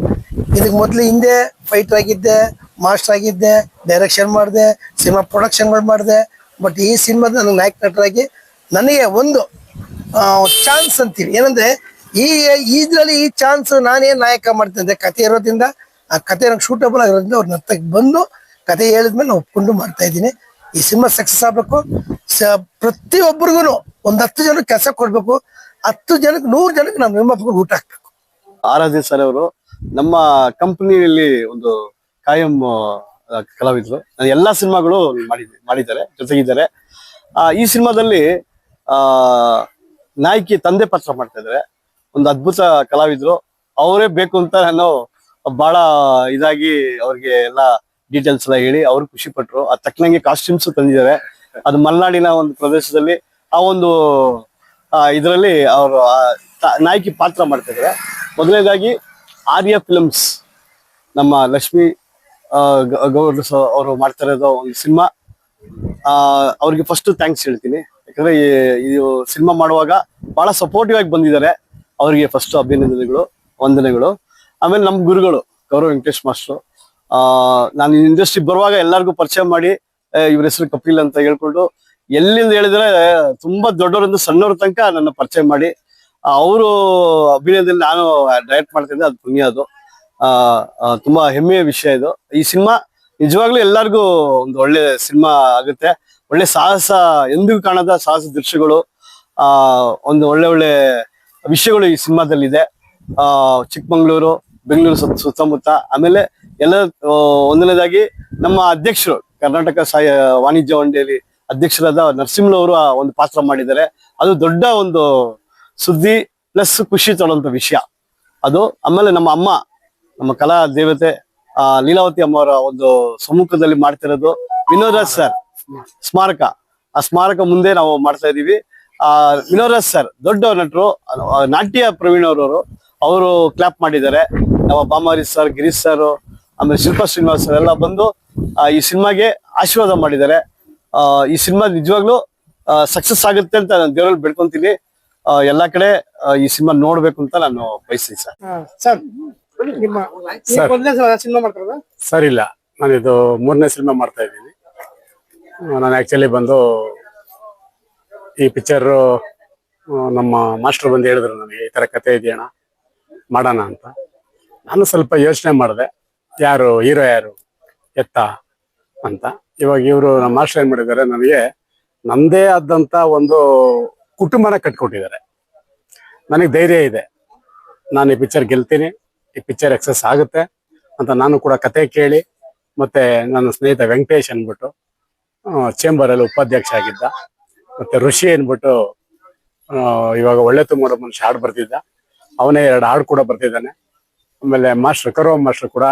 ಇದಕ್ಕೆ ಮೊದಲು ಹಿಂದೆ ಫೈಟರ್ ಆಗಿದ್ದೆ, ಮಾಸ್ಟರ್ ಆಗಿದ್ದೆ, ಡೈರೆಕ್ಷನ್ ಮಾಡಿದೆ, ಸಿನಿಮಾ ಪ್ರೊಡಕ್ಷನ್ಗಳು ಮಾಡಿದೆ. ಬಟ್ ಈ ಸಿನಿಮಾದ ನನಗೆ ನಾಯಕ ನಟರಾಗಿ ನನಗೆ ಒಂದು ಚಾನ್ಸ್ ಅಂತೀವಿ. ಏನಂದ್ರೆ ಇದ್ರಲ್ಲಿ ಈ ಚಾನ್ಸ್ ನಾನೇನ್ ನಾಯಕ ಮಾಡ್ತೀನಿ ಅಂದ್ರೆ ಕತೆ ಇರೋದ್ರಿಂದ ಆ ಕತೆ ನಂಗೆ ಶೂಟಬಲ್ ಆಗಿರೋದ್ರಿಂದ ಅವ್ರ ನರ್ತಕ್ಕೆ ಬಂದು ಕತೆ ಹೇಳಿದ್ಮೇಲೆ ನಾನು ಒಪ್ಕೊಂಡು ಮಾಡ್ತಾ ಇದ್ದೀನಿ. ಈ ಸಿನಿಮಾ ಸಕ್ಸಸ್ ಆಗ್ಬೇಕು. ಪ್ರತಿಯೊಬ್ಬರಿಗೂ ಒಂದ್ 10 ಜನಕ್ಕೆ ಕೆಲಸ ಕೊಡ್ಬೇಕು. 10 ಜನಕ್ಕೆ 100 ಜನಕ್ಕೆ ನಮ್ಮ ನಿರ್ಮಾಪಕರು ಊಟ ಹಾಕ್ಬೇಕು. ಆರಾಧ್ಯ ಸರ್ ಅವರು ನಮ್ಮ ಕಂಪನಿಯಲ್ಲಿ ಒಂದು ಕಾಯಂ ಕಲಾವಿದರು. ಎಲ್ಲಾ ಸಿನಿಮಾಗಳು ಮಾಡಿದ್ದಾರೆ, ಜೊತೆಗಿದ್ದಾರೆ. ಈ ಸಿನಿಮಾದಲ್ಲಿ ನಾಯಕಿ ತಂದೆ ಪಾತ್ರ ಮಾಡ್ತಾ ಇದ್ದಾರೆ. ಒಂದು ಅದ್ಭುತ ಕಲಾವಿದ್ರು. ಅವರೇ ಬೇಕು ಅಂತ ನಾನು ಬಹಳ ಇದಾಗಿ ಅವ್ರಿಗೆ ಎಲ್ಲ ಡೀಟೇಲ್ಸ್ ಎಲ್ಲ ಹೇಳಿ ಅವ್ರು ಖುಷಿ ಪಟ್ರು. ಅದ್ ತಕ್ಕನಂಗೆ ಕಾಸ್ಟ್ಯೂಮ್ಸ್ ತಂದಿದ್ದಾರೆ. ಅದು ಮಲೆನಾಡಿನ ಒಂದು ಪ್ರದೇಶದಲ್ಲಿ ಆ ಒಂದು ಇದರಲ್ಲಿ ಅವರು ನಾಯಕಿ ಪಾತ್ರ ಮಾಡ್ತಾ ಇದ್ದಾರೆ. ಮೊದಲನೇದಾಗಿ ಆರ್ಯ ಫಿಲ್ಮ್ಸ್ ನಮ್ಮ ಲಕ್ಷ್ಮಿ ಗೌಡ್ ಅವರು ಮಾಡ್ತಾ ಇರೋದು ಒಂದು ಸಿನಿಮಾ. ಅವ್ರಿಗೆ ಫಸ್ಟ್ ಥ್ಯಾಂಕ್ಸ್ ಹೇಳ್ತೀನಿ. ಯಾಕಂದ್ರೆ ಇದು ಸಿನಿಮಾ ಮಾಡುವಾಗ ಬಹಳ ಸಪೋರ್ಟಿವ್ ಆಗಿ ಬಂದಿದ್ದಾರೆ. ಅವರಿಗೆ ಫಸ್ಟ್ ಅಭಿನಂದನೆಗಳು, ವಂದನೆಗಳು. ಆಮೇಲೆ ನಮ್ಮ ಗುರುಗಳು ಗೌರವ್ ವೆಂಕಟೇಶ್ ಮಾಸ್ಟ್ರು. ನಾನು ಇಂಡಸ್ಟ್ರಿ ಬರುವಾಗ ಎಲ್ಲರಿಗೂ ಪರಿಚಯ ಮಾಡಿ ಇವ್ರ ಹೆಸರು ಕಪಿಲ್ ಅಂತ ಹೇಳ್ಕೊಂಡು ಎಲ್ಲಿಂದ ಹೇಳಿದ್ರೆ ತುಂಬಾ ದೊಡ್ಡವರಿಂದ ಸಣ್ಣವ್ರ ತನಕ ನನ್ನ ಪರಿಚಯ ಮಾಡಿ ಅವರು ಅಭಿನಯದಲ್ಲಿ ನಾನು ಡೈರೆಕ್ಟ್ ಮಾಡ್ತಿದ್ದೆ. ಅದು ಪುಣ್ಯ. ಅದು ತುಂಬಾ ಹೆಮ್ಮೆಯ ವಿಷಯ ಇದು. ಈ ಸಿನಿಮಾ ನಿಜವಾಗ್ಲೂ ಎಲ್ಲರಿಗೂ ಒಂದು ಒಳ್ಳೆ ಸಿನಿಮಾ ಆಗುತ್ತೆ. ಒಳ್ಳೆ ಸಾಹಸ, ಎಂದಿಗೂ ಕಾಣದ ಸಾಹಸ ದೃಶ್ಯಗಳು, ಒಂದು ಒಳ್ಳೆ ವಿಷಯಗಳು ಈ ಸಿನಿಮಾದಲ್ಲಿದೆ. ಚಿಕ್ಕಮಂಗ್ಳೂರು, ಬೆಂಗಳೂರು ಸುತ್ತಮುತ್ತ. ಆಮೇಲೆ ಎಲ್ಲ ಒಂದನೇದಾಗಿ ನಮ್ಮ ಅಧ್ಯಕ್ಷರು ಕರ್ನಾಟಕ ವಾಣಿಜ್ಯ ಮಂಡಳಿ ಅಧ್ಯಕ್ಷರಾದ ನರಸಿಂಹನವರು ಒಂದು ಪಾತ್ರ ಮಾಡಿದ್ದಾರೆ. ಅದು ದೊಡ್ಡ ಒಂದು ಸುದ್ದಿ ಪ್ಲಸ್ ಖುಷಿ ತೊಗೊಳ್ಳೋಂಥ ವಿಷಯ ಅದು. ಆಮೇಲೆ ನಮ್ಮ ಅಮ್ಮ, ನಮ್ಮ ಕಲಾ ದೇವತೆ ಲೀಲಾವತಿ ಅಮ್ಮವರ ಒಂದು ಸಮ್ಮುಖದಲ್ಲಿ ಮಾಡ್ತಿರೋದು ವಿನೋದರಾಜ್ ಸರ್ ಸ್ಮಾರಕ. ಆ ಸ್ಮಾರಕ ಮುಂದೆ ನಾವು ಮಾಡ್ತಾ ಇದೀವಿ. ವಿನೋದರಾಜ್ ಸರ್ ದೊಡ್ಡ ನಟರು, ನಾಟ್ಯ ಪ್ರವೀಣ್ ಅವರು ಕ್ಲಾಪ್ ಮಾಡಿದ್ದಾರೆ. ನಮ್ಮ ಬಾಮಾರಿ ಸರ್, ಗಿರೀಶ್ ಸರ್, ಆಮೇಲೆ ಶಿಲ್ಪಾ ಶ್ರೀನಿವಾಸ್ ಸರ್ ಎಲ್ಲ ಬಂದು ಈ ಸಿನಿಮಾಗೆ ಆಶೀರ್ವಾದ ಮಾಡಿದ್ದಾರೆ. ಈ ಸಿನಿಮಾ ನಿಜವಾಗ್ಲೂ ಸಕ್ಸಸ್ ಆಗುತ್ತೆ ಅಂತ ನಾನು ದೇವರಲ್ಲಿ ಬೇಡ್ಕೊಂತೀನಿ. ಎಲ್ಲಾ ಕಡೆ ಈ ಸಿನಿಮಾ ನೋಡ್ಬೇಕು ಅಂತ ನಾನು ಬಯಸ್ತೀನಿ ಸರ್. ಸರ್ ಇಲ್ಲ, ನಾನಿದು 3ನೇ ಸಿನಿಮಾ ಮಾಡ್ತಾ ಇದ್ದೀನಿ. ನಾನು ಆಕ್ಚುಲಿ ಬಂದು ಈ ಪಿಕ್ಚರ್ ನಮ್ಮ ಮಾಸ್ಟರ್ ಬಂದು ಹೇಳಿದ್ರು ನನಗೆ, ಈ ತರ ಕತೆ ಇದೆಯಣ್ಣ ಮಾಡೋಣ ಅಂತ. ನಾನು ಸ್ವಲ್ಪ ಯೋಚನೆ ಮಾಡಿದೆ, ಯಾರು ಹೀರೋ ಯಾರು ಎತ್ತ ಅಂತ. ಇವಾಗ ಇವರು ನಮ್ಮ ಮಾಸ್ಟರ್ ಏನ್ ಮಾಡಿದ್ದಾರೆ, ನನಗೆ ನಂದೇ ಆದಂತ ಒಂದು ಕುಟುಂಬನ ಕಟ್ಕೊಟ್ಟಿದ್ದಾರೆ. ನನಗೆ ಧೈರ್ಯ ಇದೆ, ನಾನು ಈ ಪಿಕ್ಚರ್ ಗೆಲ್ತೀನಿ, ಈ ಪಿಕ್ಚರ್ ಸಕ್ಸಸ್ ಆಗುತ್ತೆ ಅಂತ. ನಾನು ಕೂಡ ಕತೆ ಕೇಳಿ, ಮತ್ತೆ ನನ್ನ ಸ್ನೇಹಿತ ವೆಂಕಟೇಶ್ ಅನ್ಬಿಟ್ಟು ಚೇಂಬರ್ ಅಲ್ಲಿ ಉಪಾಧ್ಯಕ್ಷ ಆಗಿದ್ದ, ಮತ್ತೆ ಋಷಿ ಅನ್ಬಿಟ್ಟು ಇವಾಗ ಒಳ್ಳೆ ತುಂಬ ಮನುಷ್ಯ ಹಾಡು ಬರ್ತಿದ್ದ, ಅವನೇ 2 ಹಾಡು ಕೂಡ ಬರ್ತಿದ್ದಾನೆ. ಆಮೇಲೆ ಮಾಸ್ಟರ್ ಕರೋ ಮಾಸ್ಟರ್ ಕೂಡ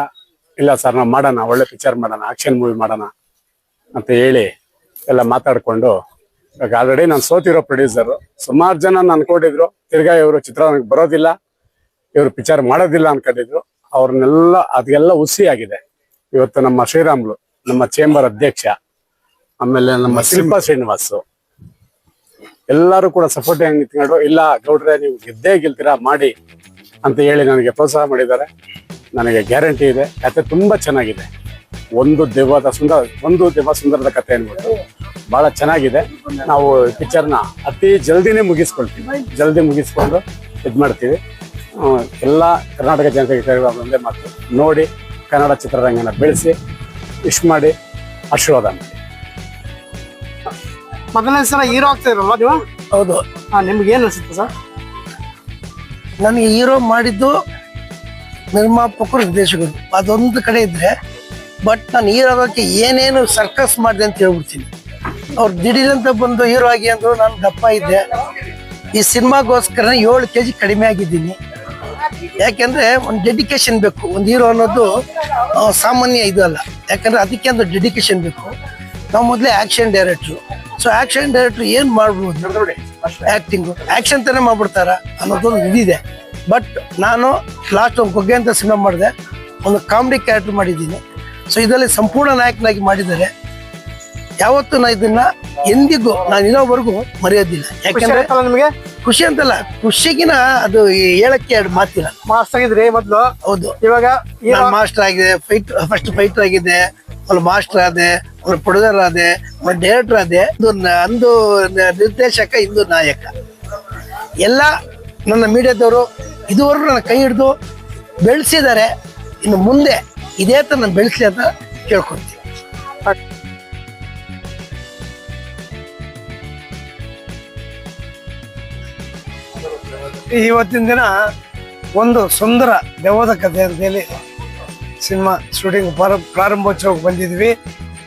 ಇಲ್ಲ ಸರ್ ನಾವು ಮಾಡೋಣ, ಒಳ್ಳೆ ಪಿಕ್ಚರ್ ಮಾಡೋಣ, ಆಕ್ಷನ್ ಮೂವಿ ಮಾಡೋಣ ಅಂತ ಹೇಳಿ ಎಲ್ಲ ಮಾತಾಡ್ಕೊಂಡು, ಇವಾಗ ಆಲ್ರೆಡಿ ನಾನು ಸೋತಿರೋ ಪ್ರೊಡ್ಯೂಸರ್. ಸುಮಾರು ಜನ ಅನ್ಕೊಂಡಿದ್ರು ತಿರ್ಗಾ ಇವರು ಚಿತ್ರರಂಗಕ್ಕೆ ಬರೋದಿಲ್ಲ, ಇವರು ಪಿಕ್ಚರ್ ಮಾಡೋದಿಲ್ಲ ಅನ್ಕೊಂಡಿದ್ರು. ಅವ್ರನ್ನೆಲ್ಲ ಅದೆಲ್ಲ ಹುಸಿ ಆಗಿದೆ. ಇವತ್ತು ನಮ್ಮ ಶ್ರೀರಾಮ್ಲು, ನಮ್ಮ ಚೇಂಬರ್ ಅಧ್ಯಕ್ಷ, ಆಮೇಲೆ ನಮ್ಮ ಶಿಲ್ಪಾ ಶ್ರೀನಿವಾಸ್ ಎಲ್ಲರೂ ಕೂಡ ಸಪೋರ್ಟಿಂಗ್ ನಿಂತ್ಕೊಂಡು, ಇಲ್ಲ ಗೌಡ್ರೆ ನೀವು ಗೆದ್ದೇ ಗೆಲ್ತೀರಾ ಮಾಡಿ ಅಂತ ಹೇಳಿ ನನಗೆ ಪ್ರೋತ್ಸಾಹ ಮಾಡಿದ್ದಾರೆ. ನನಗೆ ಗ್ಯಾರಂಟಿ ಇದೆ, ಕತೆ ತುಂಬಾ ಚೆನ್ನಾಗಿದೆ. ಒಂದು ದೆವ್ವ ಸುಂದರದ ಕತೆ ಅನ್ಬಿಟ್ಟು ಬಹಳ ಚೆನ್ನಾಗಿದೆ. ನಾವು ಪಿಕ್ಚರ್ನ ಅತಿ ಜಲ್ದಿನೇ ಜಲ್ದಿ ಮುಗಿಸ್ಕೊಂಡು ಇದ್ ಮಾಡ್ತೀವಿ. ಎಲ್ಲ ಕರ್ನಾಟಕ ಜನತೆಗೆ ಒಂದೇ ಮಾತು, ನೋಡಿ ಕನ್ನಡ ಚಿತ್ರರಂಗನ ಬೆಳೆಸಿ ವಿಶ್ ಮಾಡಿ ಆಶೀರ್ವಾದ ಮಾಡಿ. ಮೊದಲನೇ ಸಲ ಹೀರೋ ಆಗ್ತಾ ಇರಲ್ವಾ ನೀವು? ಹೌದು. ನಿಮ್ಗೆ ಏನ್ ಅನ್ಸುತ್ತೆ ಸರ್? ನನಗೆ ಹೀರೋ ಮಾಡಿದ್ದು ನಿರ್ಮಾಪಕರು, ನಿರ್ದೇಶಕರು. ಅದೊಂದು ಕಡೆ ಇದ್ರೆ ಬಟ್ ನಾನು ಹೀರೋ ಆಗೋಕ್ಕೆ ಏನೇನು ಸರ್ಕಸ್ ಮಾಡಿದೆ ಅಂತ ಹೇಳ್ಬಿಡ್ತೀನಿ. ಅವ್ರು ದಿಢೀರಂತ ಬಂದು ಹೀರೋ ಆಗಿ ಅಂದ್ರು, ನಾನು ದಪ್ಪ ಇದ್ದೆ. ಈ ಸಿನಿಮಾಗೋಸ್ಕರ 7 kg ಕಡಿಮೆ ಆಗಿದ್ದೀನಿ. ಯಾಕೆಂದ್ರೆ ಒಂದು ಡೆಡಿಕೇಶನ್ ಬೇಕು. ಒಂದು ಹೀರೋ ಅನ್ನೋದು ಸಾಮಾನ್ಯ ಇದು ಅಲ್ಲ. ಯಾಕಂದ್ರೆ ಅದಕ್ಕೆ ಒಂದು ಡೆಡಿಕೇಶನ್ ಬೇಕು. ನಾವು ಮೊದಲೇ ಆಕ್ಷನ್ ಡೈರೆಕ್ಟ್ರು. ಸೊ ಆಕ್ಷನ್ ಡೈರೆಕ್ಟ್ರು ಏನ್ ಮಾಡ್ಬೋದು, ಆಕ್ಟಿಂಗು ಆಕ್ಷನ್ ತಾನೇ ಮಾಡ್ಬಿಡ್ತಾರ ಅನ್ನೋದೊಂದು ಇದಿದೆ. ಬಟ್ ನಾನು ಲಾಸ್ಟ್ ಒಂದು ಗೊಗ್ಗೆ ಅಂತ ಸಿನಿಮಾ ಮಾಡಿದೆ, ಒಂದು ಕಾಮಿಡಿ ಕ್ಯಾರೆಕ್ಟರ್ ಮಾಡಿದ್ದೀನಿ. ಸೊ ಇದರಲ್ಲಿ ಸಂಪೂರ್ಣ ನಾಯಕನಾಗಿ ಮಾಡಿದ್ದಾರೆ. ಯಾವತ್ತೂ ನಾ ಇದನ್ನ ಎಂದಿಗೂ ನಾನು ಇನ್ನೊವರೆಗೂ ಮರೆಯೋದಿಲ್ಲ. ಯಾಕಂದ್ರೆ ನಿಮಗೆ ಖುಷಿ ಅಂತಲ್ಲ, ಖುಷಿಗಿನ ಅದು ಹೇಳಕ್ಕೆ 2 ಮಾತಿಲ್ಲ. ಮಾಸ್ಟರ್ ಆಗಿದ್ರಿ ಮೊದ್ಲು, ಹೌದು, ಇವಾಗ ನಾನು ಮಾಸ್ಟರ್ ಆಗಿದೆ, ಫಸ್ಟ್ ಫೈಟರ್ ಆಗಿದೆ, ಒಂದು ಮಾಸ್ಟರ್ ಆದೆ, ಒಂದು ಪ್ರೊಡ್ಯೂಸರ್ ಆದೆ, ಒಂದು ಡೈರೆಕ್ಟರ್ ಆದೆ, ಅಂದು ನಿರ್ದೇಶಕ, ಇಂದು ನಾಯಕ. ಎಲ್ಲ ನನ್ನ ಮೀಡಿಯಾದವರು ಇದುವರೆಗೂ ನನ್ನ ಕೈ ಹಿಡಿದು ಬೆಳೆಸಿದ್ದಾರೆ. ಇನ್ನು ಮುಂದೆ ಇದೇ ತರ ನಾನು ಬೆಳೆಸಲಿ ಅಂತ ಕೇಳ್ಕೊತೀನಿ. ಇವತ್ತಿನ ದಿನ ಒಂದು ಸುಂದರ ದೆವ್ವದ ಕಥೆ ಅಂತೇಳಿ ಸಿನಿಮಾ ಶೂಟಿಂಗ್ ಪ್ರಾರಂಭೋತ್ಸವಕ್ಕೆ ಬಂದಿದ್ವಿ.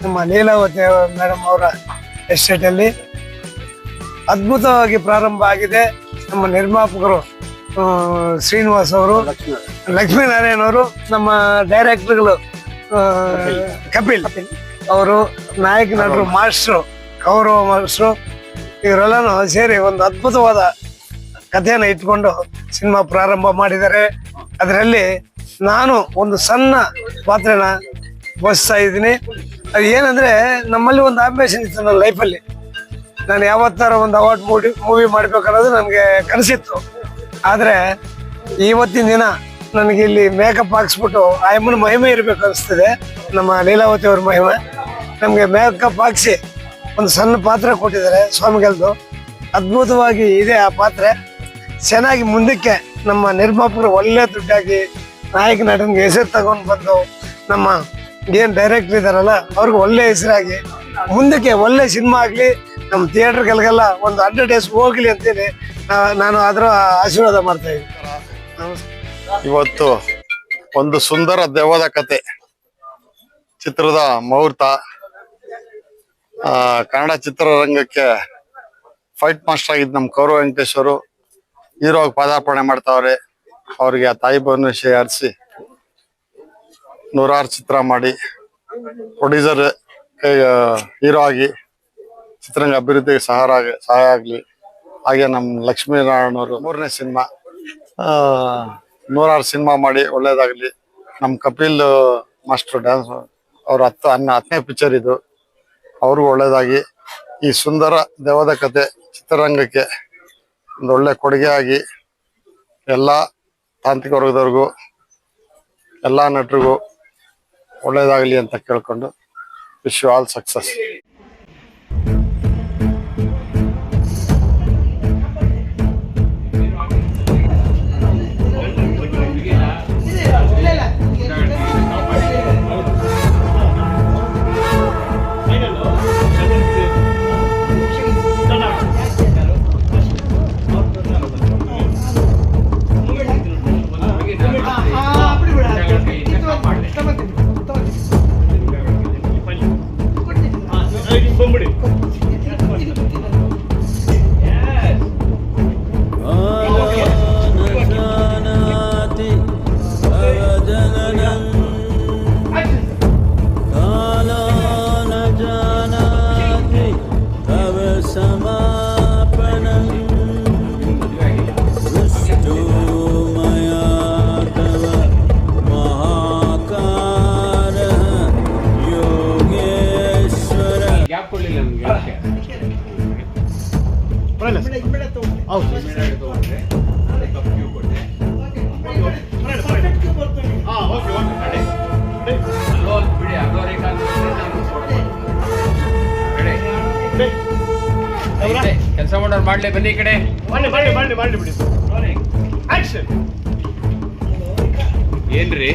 ನಮ್ಮ ಲೀಲಾವತಿ ಮೇಡಮ್ ಅವರ ಎಸ್ಟೇಟಲ್ಲಿ ಅದ್ಭುತವಾಗಿ ಪ್ರಾರಂಭ ಆಗಿದೆ. ನಮ್ಮ ನಿರ್ಮಾಪಕರು ಶ್ರೀನಿವಾಸ್ ಅವರು, ಲಕ್ಷ್ಮೀನಾರಾಯಣ ಅವರು, ನಮ್ಮ ಡೈರೆಕ್ಟರ್ಗಳು ಕಪಿಲ್ ಅವರು, ನಾಯಕ ನಟರು ಮಾಸ್ಟ್ರು ಕೌರವ ಮಾಸ್ಟ್ರು, ಇವರೆಲ್ಲನೂ ಸೇರಿ ಒಂದು ಅದ್ಭುತವಾದ ಕಥೆಯನ್ನು ಇಟ್ಕೊಂಡು ಸಿನಿಮಾ ಪ್ರಾರಂಭ ಮಾಡಿದ್ದಾರೆ. ಅದರಲ್ಲಿ ನಾನು ಒಂದು ಸಣ್ಣ ಪಾತ್ರನ ವಹಿಸ್ತಾ ಇದ್ದೀನಿ. ಅದು ಏನಂದ್ರೆ, ನಮ್ಮಲ್ಲಿ ಒಂದು ಆಂಬಿಷನ್ ಇತ್ತು ನನ್ನ ಲೈಫಲ್ಲಿ. ನಾನು ಯಾವತ್ತಾರ ಒಂದು ಅವಾರ್ಡ್ ಮೂವಿ ಮಾಡ್ಬೇಕನ್ನೋದು ನನಗೆ ಕನಸಿತ್ತು. ಆದರೆ ಇವತ್ತಿನ ದಿನ ನನಗೆ ಇಲ್ಲಿ ಮೇಕಪ್ ಹಾಕ್ಸ್ಬಿಟ್ಟು ಆ ಅಮ್ಮನ ಮಹಿಮೆ ಇರಬೇಕು ಅನಿಸ್ತದೆ. ನಮ್ಮ ಲೀಲಾವತಿ ಅವ್ರ ಮಹಿಮೆ ನಮಗೆ ಮೇಕಪ್ ಹಾಕ್ಸಿ ಒಂದು ಸಣ್ಣ ಪಾತ್ರ ಕೊಟ್ಟಿದ್ದಾರೆ ಸ್ವಾಮಿಗಳದ್ದು. ಅದ್ಭುತವಾಗಿ ಇದೆ ಆ ಪಾತ್ರೆ. ಚೆನ್ನಾಗಿ ಮುಂದಕ್ಕೆ ನಮ್ಮ ನಿರ್ಮಾಪಕರು ಒಳ್ಳೆ ದುಡ್ಡಾಗಿ ನಾಯಕ ನಟನಿಗೆ ಹೆಸರು ತಗೊಂಡು ಬಂದು, ನಮ್ಮ ಏನು ಡೈರೆಕ್ಟರ್ ಇದಾರಲ್ಲ ಅವ್ರಿಗೆ ಒಳ್ಳೆ ಹೆಸರಾಗಿ ಮುಂದಕ್ಕೆ ಒಳ್ಳೆ ಸಿನಿಮಾ ಆಗಲಿ, ನಮ್ಮ ಥಿಯೇಟರ್ಗಳಿಗೆಲ್ಲ ಒಂದು ಅಡ್ವರ್ಟೈಸ್ ಹೋಗ್ಲಿ ಅಂತೇಳಿ ನಾನು ಅದರ ಆಶೀರ್ವಾದ ಮಾಡ್ತಾ ಇದ್ದೀನಿ. ಇವತ್ತು ಒಂದು ಸುಂದರ ದೆವ್ವದ ಕತೆ ಚಿತ್ರದ ಮುಹೂರ್ತ. ಕನ್ನಡ ಚಿತ್ರರಂಗಕ್ಕೆ ಫೈಟ್ ಮಾಸ್ಟರ್ ಆಗಿದ್ದು ನಮ್ಮ ಕೌರವ ವೆಂಕಟೇಶ್ ಅವರು ಹೀರೋ ಆಗಿ ಪದಾರ್ಪಣೆ ಮಾಡ್ತಾವ್ರೆ. ಅವ್ರಿಗೆ ಆ ತಾಯಿ ಭುವನೇಶ್ವರಿ ಹರಿಸಿ 100 ಚಿತ್ರ ಮಾಡಿ ಪ್ರೊಡ್ಯೂಸರ್ ಹೀರೋ ಆಗಿ ಚಿತ್ರರಂಗ ಅಭಿವೃದ್ಧಿಗೆ ಸಹಾಯ ಆಗ್ಲಿ. ಹಾಗೆ ನಮ್ಮ ಲಕ್ಷ್ಮೀನಾರಾಯಣವರು 3ನೇ ಸಿನಿಮಾ 100 ಸಿನಿಮಾ ಮಾಡಿ ಒಳ್ಳೇದಾಗ್ಲಿ. ನಮ್ಮ ಕಪಿಲ್ ಮಾಸ್ಟರ್ ಡ್ಯಾನ್ಸ್ ಅವ್ರ 10ನೇ ಪಿಕ್ಚರ್ ಇದು, ಅವ್ರಿಗೂ ಒಳ್ಳೇದಾಗಿ ಈ ಸುಂದರ ದೆವ್ವದ ಕತೆ ಚಿತ್ರರಂಗಕ್ಕೆ ಒಂದು ಒಳ್ಳೆ ಕೊಡುಗೆ ಆಗಿ ಎಲ್ಲ ತಾಂತ್ರಿಕ ವರ್ಗದವ್ರಿಗೂ ಎಲ್ಲ ನಟರಿಗೂ ಒಳ್ಳೇದಾಗಲಿ ಅಂತ ಕೇಳ್ಕೊಂಡು ವಿಶ್ ಯು ಆಲ್ ಸಕ್ಸಸ್. ಕೆಲಸ ಮಾಡೋರು ಮಾಡ್ಲಿ, ಬನ್ನಿ ಈ ಕಡೆ ಬಿಡಿ. ಏನ್ರಿ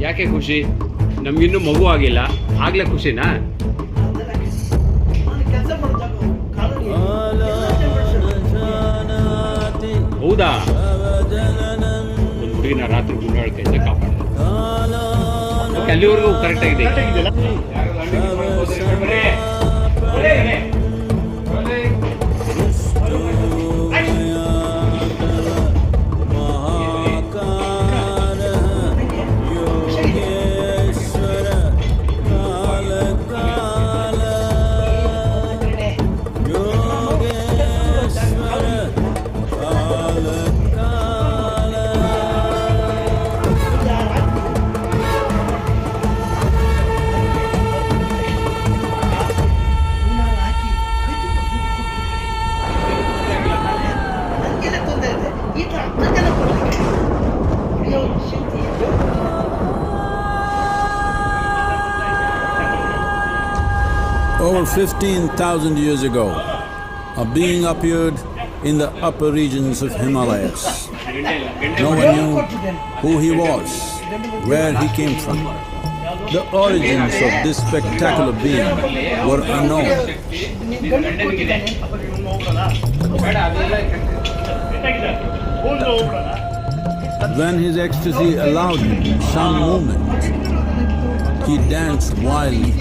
ಯಾಕೆ ಖುಷಿ? ನಮ್ಗಿನ್ನೂ ಮಗು ಆಗಿಲ್ಲ, ಆಗ್ಲೇ ಖುಷಿನಾ? ಹೌದಾ? ಒಂದು ಹುಡುಗಿನ ರಾತ್ರಿ ಗುಂಡಾಳ ಕೈಯಿಂದ ಕಾಪಾಡ ಓಕೆ ಅಲ್ಲಿವರೆಗೂ ಕರೆಕ್ಟ್ ಆಗಿದೆ. Over 15,000 years ago, a being appeared in the upper regions of Himalayas. No one knew who he was, where he came from. The origins of this spectacular being were unknown. When his ecstasy allowed him some movement, he danced wildly